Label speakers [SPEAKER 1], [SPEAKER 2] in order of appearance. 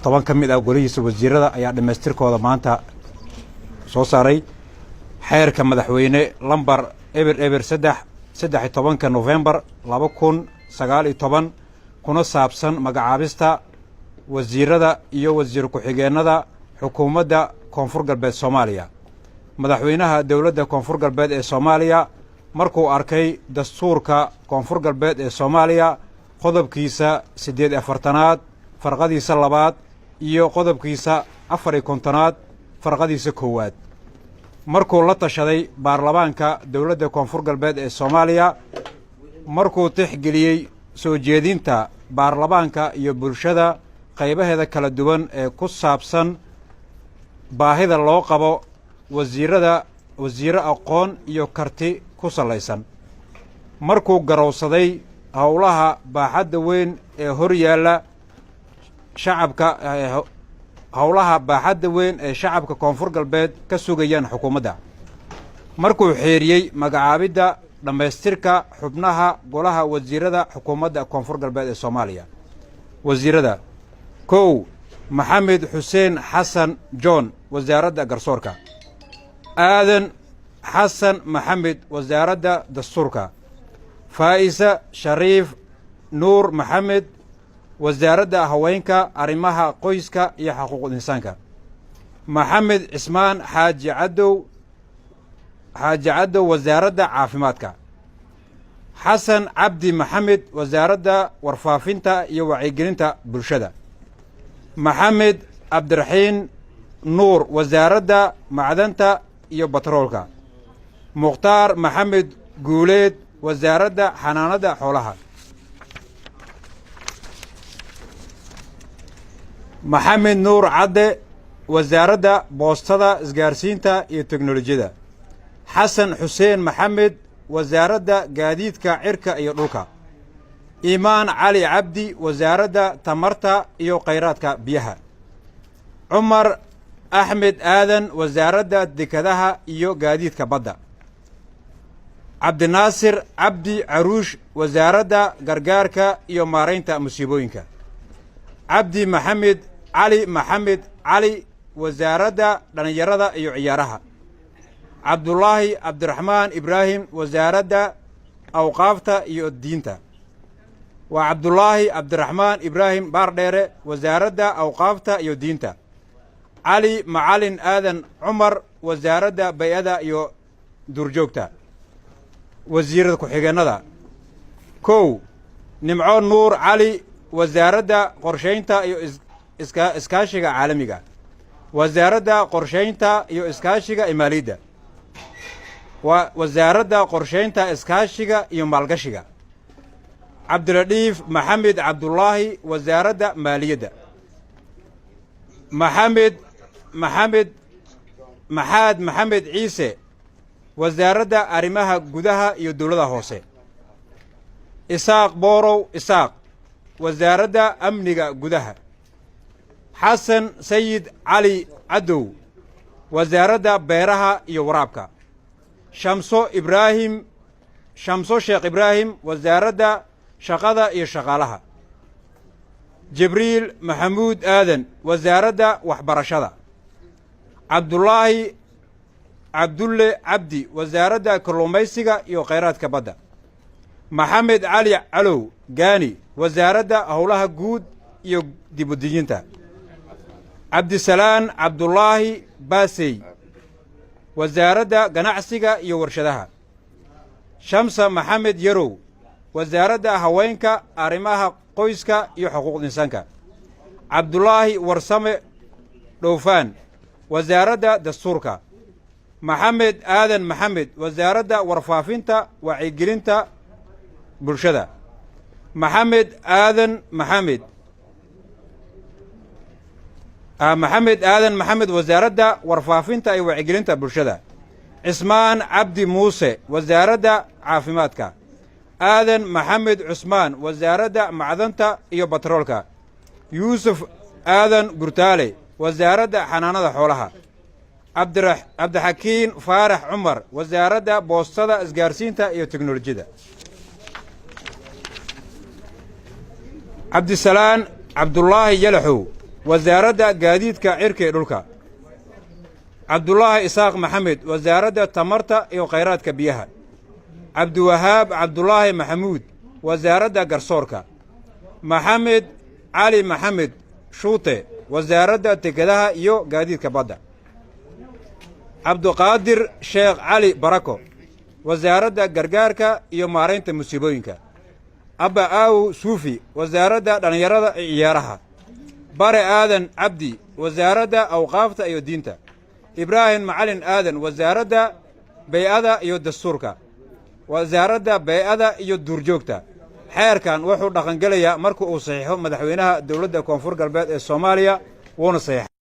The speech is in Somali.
[SPEAKER 1] toban ka mid ah golihiisa wasiirada ayaa dhamaystirkooda maanta soo saaray xeerka madaxweyne lambar eber 13 November 2019 kuna saabsan magacaabista wasiirada iyo wasiir ku-xigeenada xukuumadda Koonfur Galbeed Soomaaliya. Madaxweynaha dawladda Koonfur Galbeed ee Soomaaliya markuu arkay dastuurka Koonfur Galbeed ee Soomaaliya qodobkiisa 48aad farqadiisa 2 iyo qodobkiisa 54aad farqadiisa 1 markuu la tashaday baarlamaanka dawladda Koonfur Galbeed ee Soomaaliya markuu tixgeliyay soo jeedinta baarlamaanka iyo bulshada qaybaheeda kala duwan ee ku saabsan baahida loo qabo wasiiro aqoon iyo karti ku salaysan markuu garowsaday howlaha baaxadda weyn ee horyaala shacabka Koonfur Galbeed ka sugayaan xukuumadda markuu xeeriyay magacaabida dhamaystirka xubnaha golaha wasiirada xukuumadda Koonfur Galbeed ee Soomaaliya. wasiirada 1 Maxamed Xuseen Xasan John wasaaradda garsoorka, Aadan Xasan Maxamed wasaaradda dastuurka, Faa'isa Shariif Nuur Maxamed wasaaradda haweenka arrimaha qoyska iyo xuquuqda insaanka, Maxamed Cismaan Xaaji Cadow wasaaradda caafimaadka, Xasan Cabdi Maxamed wasaaradda warfaafinta iyo wacyigelinta bulshada, Maxamed Abdiraxiin Nuur wasaaradda macdanta iyo batroolka, Mukhtaar Maxamed Guuleed wasaaradda xanaanada xoolaha, Maxamed Nuur Cadde wasaaradda boostada isgaarsiinta iyo teknolojiyada, Xasan Xuseen Maxamed wasaaradda gaadiidka cirka iyo dhulka, Iimaan Cali Cabdi wasaaradda tamarta iyo khayraadka biyaha, Cumar Axmed Aadan wasaaradda dekedaha iyo gaadiidka badda, Cabdinaasir Cabdi Caruush wasaaradda gargaarka iyo maaraynta musiibooyinka, Cabdi Maxamed Cali wasaaradda dhalinyarada iyo ciyaaraha, Cabdulaahi Cabdiraxmaan Ibraahim wasaaradda awqaafta iyo diinta, waa Cabdulaahi Cabdiraxmaan Ibraahim Baardheere wasaaradda awqaafta iyo diinta, Cali Macalin Aadan Cumar wasaaradda bay'ada iyo duurjoogta. wasiirada ku-xigeenada 1 Nimco Nuur Cali wasaaradda qorshaynta iyo iskaashiga caalamiga, wasaaradda qorshaynta iyo iskaashiga maaliyadda, wasaaradda qorshaynta iskaashiga iyo maalgashiga, Cabdiladhiif Maxamed Cabdulaahi wasaaradda maaliyadda, Maxamed Ciise wasaaradda arrimaha gudaha iyo dawladda hoose, Isaaq Boorow Isaaq wasaaradda amniga gudaha, Xasan Sayid Cali Cadow wasaaradda beeraha iyo waraabka, Shamso Sheekh Ibraahim wasaaradda shaqada iyo shaqaalaha, Jibriil Maxamuud Aadan wasaaradda waxbarashada, Cabdulle Cabdi wasaaradda kalluumaysiga iyo khayraadka badda, Maxamed Cali Calow Gaani wasaaradda howlaha guud iyo dibudejinta, Cabdisalaan Cabdulaahi Baasey wasaaradda ganacsiga iyo warshadaha, Shamsa Maxamed Yarow wasaaradda haweenka arrimaha qoyska iyo xuquuqda insaanka, Cabdulaahi Warsame Dhowfaan wasaaradda dastuurka, Maxamed Aadan Maxamed wasaaradda warfaafinta wacyigelinta bulshada, Maxamed Aadan Maxamed wasaaradda warfaafinta iyo wacyigelinta bulshada, Cismaan Cabdi Muuse wasaaradda caafimaadka, Aadan Maxamed Cusmaan wasaaradda macdanta iyo batroolka, Yuusuf Aadan Gurtaale wasaaradda xanaanada xoolaha, Cabdixakiin Faarax Cumar wasaaradda boostada isgaarsiinta iyo teknolojiyada, Cabdisalaan Cabdulaahi Yalaxow wasaaradda gaadiidka cirka ee dhulka cabdulaahi isaaq maxamed wasaaradda tamarta iyo khayraadka biyaha cabdiwahaab cabdulaahi maxamuud wasaaradda garsoorka maxamed cali maxamed shuute wasaaradda dekedaha iyo gaadiidka badda cabduqaadir sheekh cali barako wasaaradda gargaarka iyo maaraynta musiibooyinka abba aawow suufi wasaaradda dhallinyarada iyo ciyaaraha bare aadan cabdi wasaaradda awqaafta iyo diinta ibraahim macalin aadan wasaaradda bay'ada iyo dastuurka wasaaradda bay'ada iyo duurjoogta xeerkan wuxuu dhaqangelayaa marka uu saxiixo madaxweynaha dowladda koonfur galbeed ee Soomaaliya wuuna saxiixay